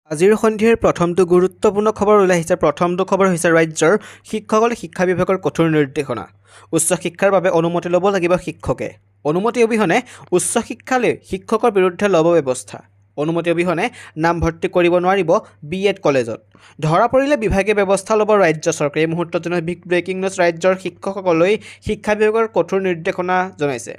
আজিৰ সন্ধিয়াৰ প্ৰথমটো গুৰুত্বপূৰ্ণ খবৰ ওলাই আহিছে। প্ৰথমটো খবৰ হৈছে ৰাজ্যৰ শিক্ষকসকলে শিক্ষা বিভাগৰ কঠোৰ নিৰ্দেশনা। উচ্চ শিক্ষাৰ বাবে অনুমতি ল'ব লাগিব শিক্ষকে। অনুমতি অবিহনে উচ্চ শিক্ষালৈ শিক্ষকৰ বিৰুদ্ধে ল'ব ব্যৱস্থা। অনুমতি অবিহনে নামভৰ্তি কৰিব নোৱাৰিব BEd কলেজত। ধৰা পৰিলে বিভাগীয় ব্যৱস্থা ল'ব ৰাজ্য চৰকাৰে। এই মুহূৰ্তত জনা বিগ ব্ৰেকিং নিউজ। ৰাজ্যৰ শিক্ষকসকললৈ শিক্ষা বিভাগৰ কঠোৰ নিৰ্দেশনা জনাইছে।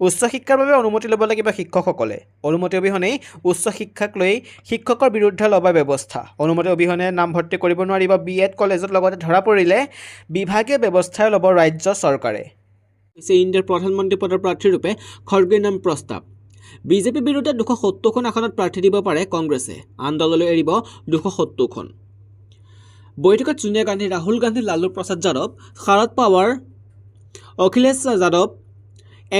উচ্চ শিক্ষাৰ বাবে অনুমতি ল'ব লাগিব শিক্ষকসকলে। অনুমতি অবিহনেই উচ্চ শিক্ষাক লৈ শিক্ষকৰ বিৰুদ্ধে ল'ব ব্যৱস্থা। অনুমতি অবিহনে নামভৰ্তি কৰিব নোৱাৰিব BEd কলেজত। লগতে ধৰা পৰিলে বিভাগীয় ব্যৱস্থা ল'ব ৰাজ্য চৰকাৰে। ইণ্ডিয়াৰ প্ৰধানমন্ত্ৰী পদৰ প্ৰাৰ্থীৰূপে খড়গেৰ নাম প্ৰস্তাৱ। বিজেপি বিৰুদ্ধে 270খন আসনত প্ৰাৰ্থী দিব পাৰে কংগ্ৰেছে। আন দললৈ এৰিব 270খন। বৈঠকত সোনিয়া গান্ধী, ৰাহুল গান্ধী, লালু প্ৰসাদ যাদৱ, শাৰদ পাৱাৰ, অখিলেশ যাদৱ,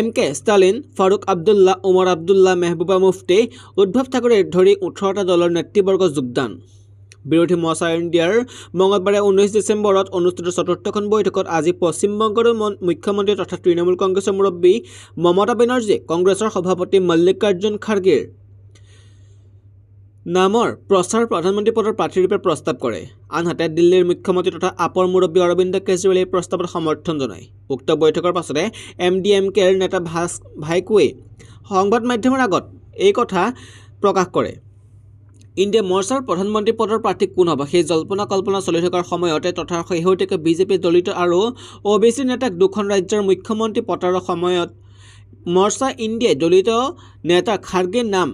MK ষ্টালিন, ফাৰুক আব্দুল্লা, ওমৰ আব্দুল্লা, মেহবুবা মুফতি, উদ্ধৱ ঠাকৰে ধৰি 18টা দলৰ নেতৃবৰ্গ যোগদান। বিৰোধী মৰ্চা ইণ্ডিয়াৰ মঙলবাৰে 19 ডিচেম্বৰত অনুষ্ঠিত চতুৰ্থখন বৈঠকত আজি পশ্চিমবংগৰ মুখ্যমন্ত্ৰী তথা তৃণমূল কংগ্ৰেছৰ মুৰব্বী মমতা বেনাৰ্জীয়ে কংগ্ৰেছৰ সভাপতি মল্লিকাৰ্জুন খাৰ্গেৰ নামৰ প্ৰচাৰ প্ৰধানমন্ত্ৰী পদৰ প্ৰাৰ্থীৰূপে প্ৰস্তাৱ কৰে। আনহাতে দিল্লীৰ মুখ্যমন্ত্ৰী তথা আপৰ মুৰব্বী অৰবিন্দ কেজৰিৱালে এই প্ৰস্তাৱত সমৰ্থন জনায়। উক্ত বৈঠকৰ পাছতে MDMKৰ নেতা ভাইকোৱে সংবাদ মাধ্যমৰ আগত এই কথা প্ৰকাশ কৰে। ইণ্ডিয়া মৰ্চাৰ প্ৰধানমন্ত্ৰী পদৰ প্ৰাৰ্থী কোন হ'ব সেই জল্পনা কল্পনা চলি থকাৰ সময়তে তথা শেহতীয়াকৈ বিজেপি দলিত আৰু OBC নেতাক দুখন ৰাজ্যৰ মুখ্যমন্ত্ৰী পতাৰ সময়ত মৰ্চা ইণ্ডিয়াই দলিত নেতা খাৰ্গেৰ নাম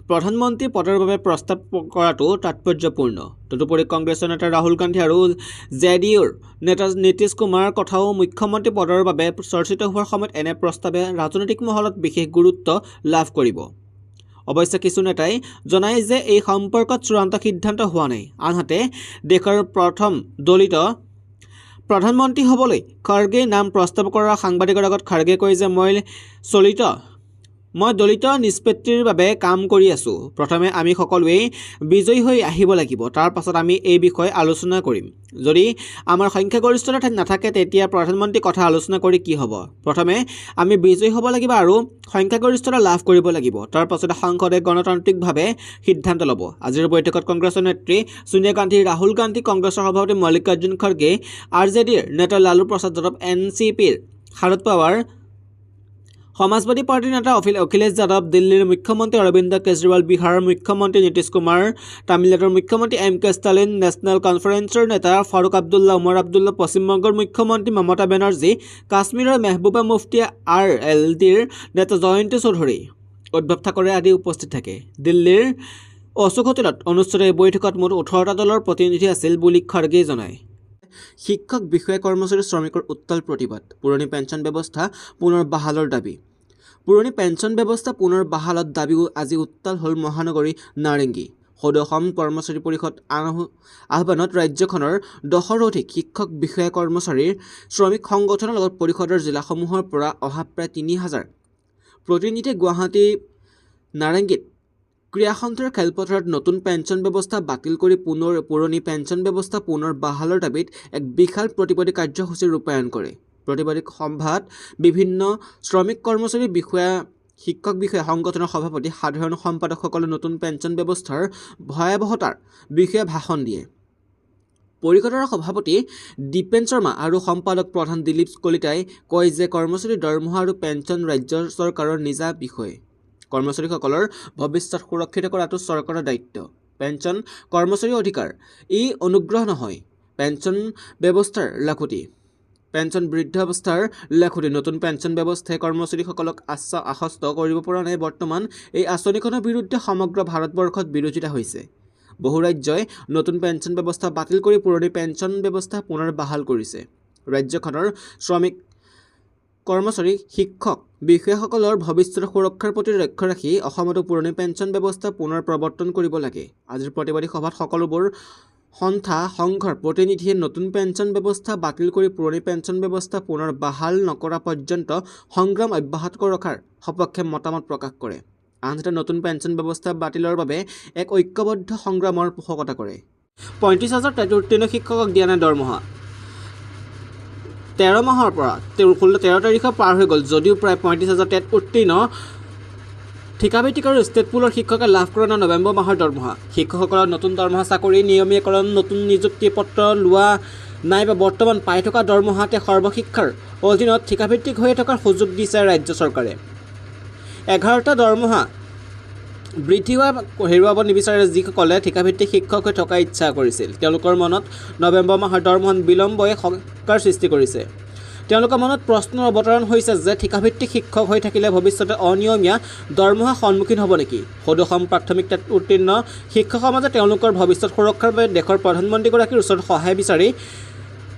প্ৰধানমন্ত্ৰী পদৰ বাবে প্ৰস্তাৱ কৰাটো তাৎপৰ্যপূৰ্ণ। তদুপৰি কংগ্ৰেছৰ নেতা ৰাহুল গান্ধী আৰু JDUৰ নেতা নীতিশ কুমাৰৰ কথাও মুখ্যমন্ত্ৰী পদৰ বাবে চৰ্চিত হোৱাৰ সময়ত এনে প্ৰস্তাৱে ৰাজনৈতিক মহলত বিশেষ গুৰুত্ব লাভ কৰিব। অৱশ্যে কিছু নেতাই জনায় যে এই সম্পৰ্কত চূড়ান্ত সিদ্ধান্ত হোৱা নাই। আনহাতে দেশৰ প্ৰথম দলিত প্ৰধানমন্ত্ৰী হ'বলৈ খাৰ্গেৰ নাম প্ৰস্তাৱ কৰা সাংবাদিকৰ আগত খাৰ্গে কয় যে মই দলিত নিষ্পত্তিৰ বাবে কাম কৰি আছোঁ। প্ৰথমে আমি সকলোৱে বিজয়ী হৈ আহিব লাগিব। তাৰ পাছত আমি এই বিষয়ে আলোচনা কৰিম। যদি আমাৰ সংখ্যাগৰিষ্ঠতা নাথাকে তেতিয়া প্ৰধানমন্ত্ৰীৰ কথা আলোচনা কৰি কি হ'ব? প্ৰথমে আমি বিজয়ী হ'ব লাগিব আৰু সংখ্যাগৰিষ্ঠতা লাভ কৰিব লাগিব। তাৰ পাছতে সংসদে গণতান্ত্ৰিকভাৱে সিদ্ধান্ত ল'ব। আজিৰ বৈঠকত কংগ্ৰেছৰ নেত্ৰী সোনিয়া গান্ধী, ৰাহুল গান্ধী, কংগ্ৰেছৰ সভাপতি মল্লিকাৰ্জুন খাৰ্গে, RJDৰ নেতা লালু প্ৰসাদ যাদৱ, NCPৰ শাৰদ পাৱাৰ, সমাজবাদী পাৰ্টীৰ নেতা অখিলেশ যাদৱ, দিল্লীৰ মুখ্যমন্ত্ৰী অৰবিন্দ কেজৰিৱাল, বিহাৰৰ মুখ্যমন্ত্ৰী নীতিশ কুমাৰ, তামিলনাডুৰ মুখ্যমন্ত্ৰী MK ষ্টালিন, নেশ্যনেল কনফাৰেন্সৰ নেতা ফাৰুক আব্দুল্লা, ওমৰ আব্দুল্লা, পশ্চিমবংগৰ মুখ্যমন্ত্ৰী মমতা বেনাৰ্জী, কাশ্মীৰৰ মেহবুবা মুফতি, RLDৰ নেতা জয়ন্ত চৌধুৰী, উদ্ধৱ ঠাকৰে আদি উপস্থিত থাকে। দিল্লীৰ অশোক হোটেলত অনুষ্ঠিত এই বৈঠকত মুঠ 18টা দলৰ প্ৰতিনিধি আছিল বুলি খাৰ্গে জনায়। শিক্ষক, বিষয়া, কৰ্মচাৰী, শ্ৰমিকৰ উত্তাল প্ৰতিবাদ। পুৰণি পেঞ্চন ব্যৱস্থা পুনৰ বাহালৰ দাবী। পুৰণি পেঞ্চন ব্যৱস্থা পুনৰ বাহালত দাবী আজি উত্তাল হ'ল মহানগৰী নাৰেংগী। সদৌ অসম কৰ্মচাৰী পৰিষদ আহ্বানত ৰাজ্যখনৰ 10ৰো অধিক শিক্ষক, বিষয়া, কৰ্মচাৰীৰ শ্ৰমিক সংগঠনৰ লগত পৰিষদৰ জিলাসমূহৰ পৰা অহা প্ৰায় 3000 প্ৰতিনিধিয়ে গুৱাহাটী নাৰেংগীত ক্ৰীড়া সন্থাৰ খেলপথাৰত নতুন পেঞ্চন ব্যৱস্থা বাতিল কৰি পুৰণি পেঞ্চন ব্যৱস্থা পুনৰ বাহালৰ দাবীত এক বিশাল প্ৰতিবাদী কাৰ্যসূচী ৰূপায়ণ কৰে। প্ৰতিবাদী সভাত বিভিন্ন শ্ৰমিক, কৰ্মচাৰী, শিক্ষক বিষয়া সংগঠনৰ সভাপতি, সাধাৰণ সম্পাদকসকলে নতুন পেঞ্চন ব্যৱস্থাৰ ভয়াৱহতাৰ বিষয়ে ভাষণ দিয়ে। পৰিষদৰ সভাপতি দীপেন শৰ্মা আৰু সম্পাদক প্ৰধান দিলীপ কলিতাই কয় যে কৰ্মচাৰীৰ দৰমহা আৰু পেঞ্চন ৰাজ্য চৰকাৰৰ নিজা বিষয়। কৰ্মচাৰীসকলৰ ভৱিষ্যত সুৰক্ষিত কৰাটো চৰকাৰৰ দায়িত্ব। পেঞ্চন কৰ্মচাৰীৰ অধিকাৰ, ই অনুগ্ৰহ নহয়। পেঞ্চন ব্যৱস্থাৰ লাখুটি। পেঞ্চন বৃদ্ধাৱস্থাৰ লাখুটি। নতুন পেঞ্চন ব্যৱস্থাই কৰ্মচাৰীসকলক আশ্বস্ত কৰিব পৰা নাই। বৰ্তমান এই আঁচনিখনৰ বিৰুদ্ধে সমগ্ৰ ভাৰতবৰ্ষত বিৰোধিতা হৈছে। বহু ৰাজ্যই নতুন পেঞ্চন ব্যৱস্থা বাতিল কৰি পুৰণি পেঞ্চন ব্যৱস্থা পুনৰ বাহাল কৰিছে। ৰাজ্যখনৰ শ্ৰমিক, কৰ্মচাৰী, শিক্ষক, বিষয়াসকলৰ ভৱিষ্যতৰ সুৰক্ষাৰ প্ৰতি লক্ষ্য ৰাখি অসমতো পুৰণি পেঞ্চন ব্যৱস্থা পুনৰ প্ৰৱৰ্তন কৰিব লাগে। আজিৰ প্ৰতিবাদী সভাত সকলোবোৰ সন্থা সংঘৰ প্ৰতিনিধিয়ে নতুন পেঞ্চন ব্যৱস্থা বাতিল কৰি পুৰণি পেঞ্চন ব্যৱস্থা পুনৰ বাহাল নকৰা পৰ্যন্ত সংগ্ৰাম অব্যাহত ৰখাৰ সপক্ষে মতামত প্ৰকাশ কৰে। আনহাতে নতুন পেঞ্চন ব্যৱস্থা বাতিলৰ বাবে এক ঐক্যবদ্ধ সংগ্ৰামৰ পোষকতা কৰে। 35,000 উত্তীৰ্ণ শিক্ষকক দিয়া নাই দৰমহা। 13 মাহৰ পৰা 13 তাৰিখৰ পাৰ হৈ গ'ল যদিও প্ৰায় 35,000 উত্তীৰ্ণ ঠিকাভিত্তিক আৰু ষ্টেট পুলৰ শিক্ষকে লাভ কৰা নৱেম্বৰ মাহৰ দৰমহা। শিক্ষকসকলৰ নতুন দৰমহা চাকৰি নিয়মীকৰণ নতুন নিযুক্তি পত্ৰ লোৱা নাইবা বৰ্তমান পাই থকা দৰমহাতে সৰ্বশিক্ষাৰ অধীনত ঠিকাভিত্তিক হৈ থকাৰ সুযোগ দিছে ৰাজ্য চৰকাৰে। 11টা দৰমহা বৃদ্ধি হেৰুৱাব নিবিচাৰে যিসকলে ঠিকাভিত্তিক শিক্ষক হৈ থকাৰ ইচ্ছা কৰিছিল। তেওঁলোকৰ মনত নৱেম্বৰ মাহৰ দৰমহা বিলম্বই শংকাৰ সৃষ্টি কৰিছে। তেওঁলোকৰ মনত প্ৰশ্নৰ অৱতৰণ হৈছে যে ঠিকাভিত্তিক শিক্ষক হৈ থাকিলে ভৱিষ্যতে অনিয়মীয়া দৰমহা সন্মুখীন হ'ব নেকি। সদসম প্ৰাথমিক উত্তীৰ্ণ শিক্ষক সমাজে তেওঁলোকৰ ভৱিষ্যত সুৰক্ষাৰ বাবে দেশৰ প্ৰধানমন্ত্ৰীগৰাকীৰ ওচৰত সহায় বিচাৰি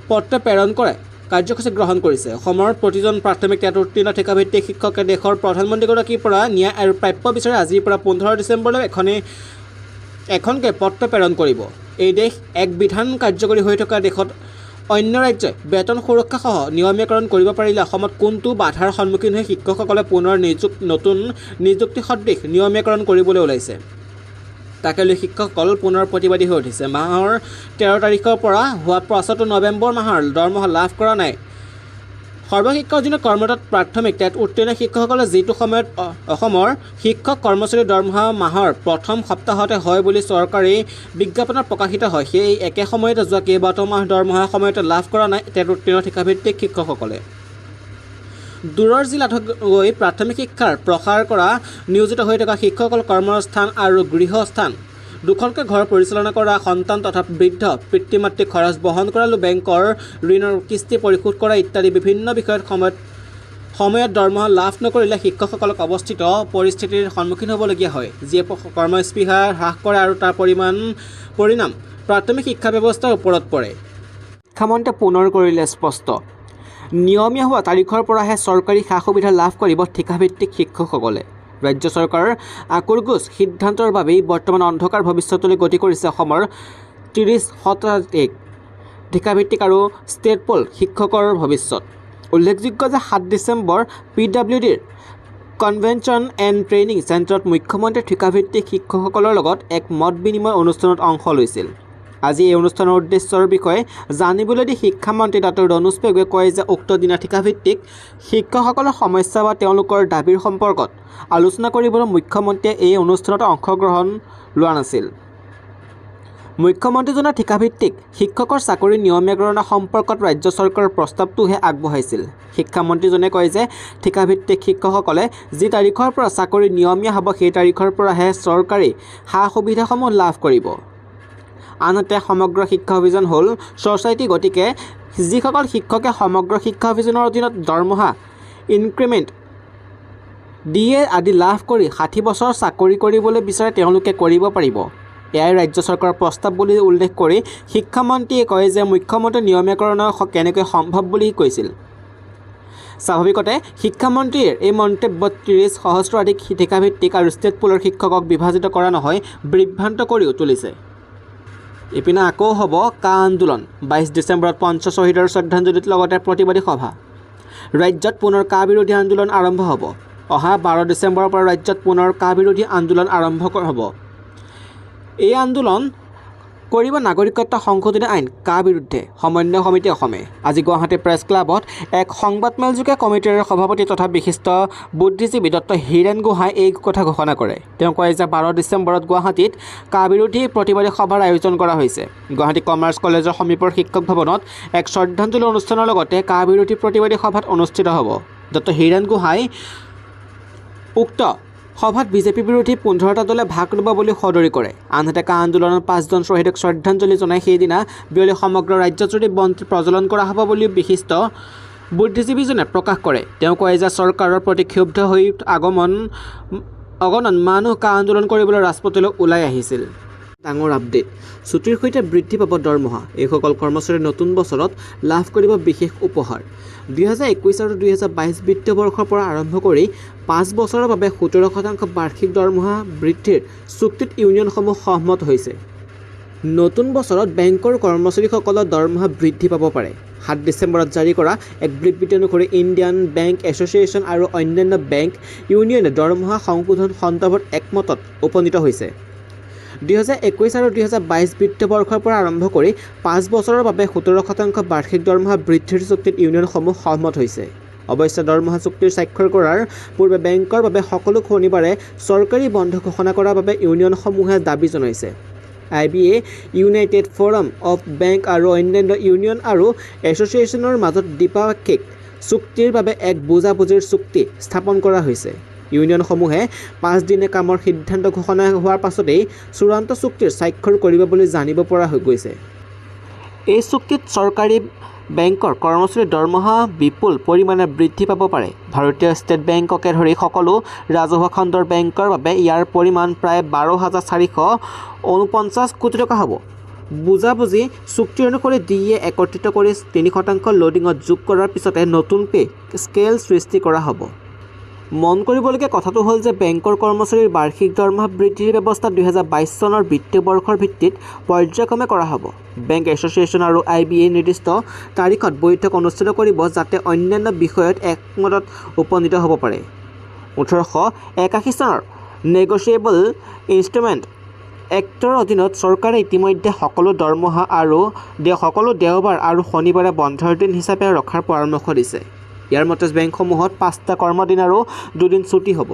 পত্ৰ প্ৰেৰণ কৰে কাৰ্যসূচী গ্ৰহণ কৰিছে। অসমৰ প্ৰতিজন প্ৰাথমিক উত্তীৰ্ণ ঠিকাভিত্তিক শিক্ষকে দেশৰ প্ৰধানমন্ত্ৰীগৰাকীৰ পৰা ন্যায় আৰু প্ৰাপ্য বিচাৰি আজিৰ পৰা 15 ডিচেম্বৰলৈ এখনকৈ পত্ৰ প্ৰেৰণ কৰিব। এই দেশ এক বিধান কাৰ্যকৰী হৈ থকা দেশত অন্য ৰাজ্যই বেতন সুৰক্ষা সহ নিয়মীকৰণ কৰিব পাৰিলে অসমত কোনটো বাধাৰ সন্মুখীন হৈ শিক্ষকসকলে পুনৰ নতুন নিযুক্তি সদৃশ নিয়মীকৰণ কৰিবলৈ ওলাইছে তাকে লৈ শিক্ষকসকল পুনৰ প্ৰতিবাদী হৈ উঠিছে। মাহৰ 13 তাৰিখৰ পৰা হোৱা পাছতো নৱেম্বৰ মাহৰ দৰমহা লাভ কৰা নাই সৰ্বশিক্ষা অধীনত কৰ্মৰত প্ৰাথমিক উত্তীৰ্ণ শিক্ষকসকলে, যিটো সময়ত অসমৰ শিক্ষক কৰ্মচাৰীৰ দৰমহা মাহৰ প্ৰথম সপ্তাহতে হয় বুলি চৰকাৰী বিজ্ঞাপনত প্ৰকাশিত হয়। সেই একে সময়তে যোৱা কেইবাটাও মাহ দৰমহাৰ সময়তে লাভ কৰা নাই উত্তীৰ্ণ ঠিকাভিত্তিক শিক্ষকসকলে। দূৰৰ জিলাত গৈ প্ৰাথমিক শিক্ষাৰ প্ৰসাৰ কৰা নিয়োজিত হৈ থকা শিক্ষকসকল কৰ্মস্থান আৰু গৃহস্থান দুখনকৈ ঘৰ পৰিচালনা কৰা, সন্তান তথা বৃদ্ধ পিতৃ মাতৃক খৰচ বহন কৰা, বেংকৰ ঋণৰ কিস্তি পৰিশোধ কৰা ইত্যাদি বিভিন্ন বিষয়ত সময়ত দৰমহা লাভ নকৰিলে শিক্ষকসকলক অৱস্থিত পৰিস্থিতিৰ সন্মুখীন হ'বলগীয়া হয়, যিয়ে কৰ্মস্পৃহা হ্ৰাস কৰে আৰু তাৰ পৰিণাম প্ৰাথমিক শিক্ষা ব্যৱস্থাৰ ওপৰত পৰে। শিক্ষামন্ত্ৰীয়ে পুনৰ কৰিলে স্পষ্ট, নিয়মীয়া হোৱা তাৰিখৰ পৰাহে চৰকাৰী সা সুবিধা লাভ কৰিব ঠিকাভিত্তিক শিক্ষকসকলে। ৰাজ্য চৰকাৰৰ আকুৰগোজ সিদ্ধান্তৰ বাবেই বৰ্তমান অন্ধকাৰ ভৱিষ্যতলৈ গতি কৰিছে অসমৰ 30% ঠিকাভিত্তিক আৰু ষ্টেট পুল শিক্ষকৰ ভৱিষ্যত। উল্লেখযোগ্য যে 7 ডিচেম্বৰ PWDৰ কনভেনশ্যন এণ্ড ট্ৰেইনিং চেণ্টাৰত মুখ্যমন্ত্ৰীয়ে ঠিকাভিত্তিক শিক্ষকসকলৰ লগত এক মত বিনিময় অনুষ্ঠানত অংশ লৈছিল। আজি এই অনুষ্ঠানৰ উদ্দেশ্যৰ বিষয়ে জানিবলৈ দি শিক্ষামন্ত্ৰী ডঃ ৰণোজ পেগুৱে কয় যে উক্ত দিনা ঠিকাভিত্তিক শিক্ষকসকলৰ সমস্যা বা তেওঁলোকৰ দাবীৰ সম্পৰ্কত আলোচনা কৰিবলৈ মুখ্যমন্ত্ৰীয়ে এই অনুষ্ঠানত অংশগ্ৰহণ লোৱা নাছিল। মুখ্যমন্ত্ৰীজনে ঠিকাভিত্তিক শিক্ষকৰ চাকৰি নিয়মীকৰণৰ সম্পৰ্কত ৰাজ্য চৰকাৰৰ প্ৰস্তাৱটোহে আগবঢ়াইছিল। শিক্ষামন্ত্ৰীজনে কয় যে ঠিকাভিত্তিক শিক্ষকসকলে যি তাৰিখৰ পৰা চাকৰি নিয়মীয়া হ'ব সেই তাৰিখৰ পৰাহে চৰকাৰী সা সুবিধাসমূহ লাভ কৰিব। আনহাতে সমগ্ৰ শিক্ষা অভিযান হ'ল ছ'চাইটি, গতিকে যিসকল শিক্ষকে সমগ্ৰ শিক্ষা অভিযানৰ অধীনত দৰমহা ইনক্ৰিমেণ্ট DA আদি লাভ কৰি 60 বছৰ চাকৰি কৰিবলৈ বিচাৰে তেওঁলোকে কৰিব পাৰিব। এয়াই ৰাজ্য চৰকাৰৰ প্ৰস্তাৱ বুলি উল্লেখ কৰি শিক্ষামন্ত্ৰীয়ে কয় যে মুখ্যমন্ত্ৰীৰ নিয়মীকৰণ কেনেকৈ সম্ভৱ বুলি কৈছিল। স্বাভাৱিকতে শিক্ষামন্ত্ৰীৰ এই মন্তব্যত 30 সহস্ৰাধিক ঠিকাভিত্তিক আৰু ষ্টেট পুলৰ শিক্ষকক বিভাজিত কৰা নহয় বিভ্ৰান্ত কৰিও তুলিছে। ইপিনে আকৌ হ'ব কা আন্দোলন। 22 ডিচেম্বৰত পঞ্চ শ্বহীদৰ শ্ৰদ্ধাঞ্জলিৰ লগতে প্ৰতিবাদী সভা। ৰাজ্যত পুনৰ কা বিৰোধী আন্দোলন আৰম্ভ হ'ব। অহা 12 ডিচেম্বৰৰ পৰা ৰাজ্যত পুনৰ কা বিৰোধী আন্দোলন আৰম্ভ হ'ব। এই আন্দোলন কৰিব নাগৰিকত্ব সংশোধনী আইন কা বিৰুদ্ধে সমন্বয় সমিতি অসমে। আজি গুৱাহাটী প্ৰেছ ক্লাবত এক সংবাদমেলযোগে কমিটিৰ সভাপতি তথা বিশিষ্ট বুদ্ধিজীৱী ডঃ হীৰেণ গোহাঁই এই কথা ঘোষণা কৰে। তেওঁ কয় যে 12 ডিচেম্বৰত গুৱাহাটীত কা বিৰোধী প্ৰতিবাদী সভাৰ আয়োজন কৰা হৈছে। গুৱাহাটী কমাৰ্চ কলেজৰ সমীপৰ শিক্ষক ভৱনত এক শ্ৰদ্ধাঞ্জলি অনুষ্ঠানৰ লগতে কা বিৰোধী প্ৰতিবাদী সভাত অনুষ্ঠিত হ'ব। ডঃ হীৰেণ গোহাঁই উক্ত সভাত বিজেপি বিৰোধী 15টা দলে ভাগ ল'ব বুলি সদৰি কৰে। আনহাতে কা আন্দোলনত 5জন শ্বহীদক শ্ৰদ্ধাঞ্জলি জনাই সেইদিনা বিয়লি সমগ্ৰ ৰাজ্যজুৰি বন্তি প্ৰজ্বলন কৰা হ'ব বুলি বিশিষ্ট বুদ্ধিজীৱীজনে প্ৰকাশ কৰে। তেওঁ কয় যে চৰকাৰৰ প্ৰতি ক্ষুব্ধ হৈ অগণন মানুহ কা আন্দোলন কৰিবলৈ ৰাজপথলৈ ওলাই আহিছিল। ডাঙৰ আপডেট, ছুটিৰ সৈতে বৃদ্ধি পাব দৰমহা। এইসকল কৰ্মচাৰীয়ে নতুন বছৰত লাভ কৰিব বিশেষ উপহাৰ। 2021 আৰু 2022 বিত্তীয় বৰ্ষৰ পৰা আৰম্ভ কৰি 5 বছৰৰ বাবে 17% বাৰ্ষিক দৰমহা বৃদ্ধিৰ চুক্তিত ইউনিয়নসমূহ সহমত হৈছে। নতুন বছৰত বেংকৰ কৰ্মচাৰীসকলৰ দৰমহা বৃদ্ধি পাব পাৰে। 7 ডিচেম্বৰত জাৰি কৰা এক বিবৃতি অনুসৰি ইণ্ডিয়ান বেংক এছ'চিয়েশ্যন আৰু অন্যান্য বেংক ইউনিয়নে দৰমহা সংশোধন সন্দৰ্ভত একমতত উপনীত হৈছে। 2021 আৰু 2022 বিত্তীয় বৰ্ষৰ পৰা আৰম্ভ কৰি 5 বছৰৰ বাবে 17% বাৰ্ষিক দৰমহা বৃদ্ধিৰ চুক্তিত ইউনিয়নসমূহ সহমত হৈছে। অৱশ্যে দৰমহা চুক্তিৰ স্বাক্ষৰ কৰাৰ পূৰ্বে বেংকৰ বাবে সকলো শনিবাৰে চৰকাৰী বন্ধ ঘোষণা কৰাৰ বাবে ইউনিয়নসমূহে দাবী জনাইছে। IBA, United forum of bank আৰু অন্যান্য ইউনিয়ন আৰু এছ'চিয়েশ্যনৰ মাজত দ্বিপাক্ষিক চুক্তিৰ বাবে এক বুজাবুজিৰ চুক্তি স্থাপন কৰা হৈছে। ইউনিয়নসমূহে 5 দিনে কামৰ সিদ্ধান্ত ঘোষণা হোৱাৰ পাছতেই চূড়ান্ত চুক্তিৰ স্বাক্ষৰ কৰিব বুলি জানিব পৰা হৈ গৈছে। এই চুক্তিত চৰকাৰী বেংকৰ কৰ্মচাৰীৰ দৰমহা বিপুল পৰিমাণে বৃদ্ধি পাব পাৰে। ভাৰতীয় ষ্টেট বেংককে ধৰি সকলো ৰাজহুৱা খণ্ডৰ বেংকৰ বাবে ইয়াৰ পৰিমাণ প্ৰায় 12,449 কোটি টকা হ'ব। বুজাবুজি চুক্তি অনুসৰি DA একত্ৰিত কৰি 3% লোডিঙত যোগ কৰাৰ পিছতে নতুন পে স্কেল সৃষ্টি কৰা হ'ব। মন কৰিবলগীয়া কথাটো হ'ল যে বেংকৰ কৰ্মচাৰীৰ বাৰ্ষিক দৰমহা বৃদ্ধিৰ ব্যৱস্থা 2022 চনৰ বিত্তীয় বৰ্ষৰ ভিত্তিত পৰ্যায়ক্ৰমে কৰা হ'ব। বেংক এছ'চিয়েশ্যন আৰু IBA নিৰ্দিষ্ট তাৰিখত বৈঠক অনুষ্ঠিত কৰিব যাতে অন্যান্য বিষয়ত একমতত উপনীত হ'ব পাৰে। 1881 চনৰ নেগচিয়েবল ইনষ্ট্ৰুমেণ্ট এক্টৰ অধীনত চৰকাৰে ইতিমধ্যে সকলো দৰমহা আৰু সকলো দেওবাৰ আৰু শনিবাৰে বন্ধৰ দিন হিচাপে ৰখাৰ পৰামৰ্শ দিছে। ইয়াৰ মতে বেংকসমূহত 5টা কৰ্মদিন আৰু 2 দিন ছুটি হ'ব।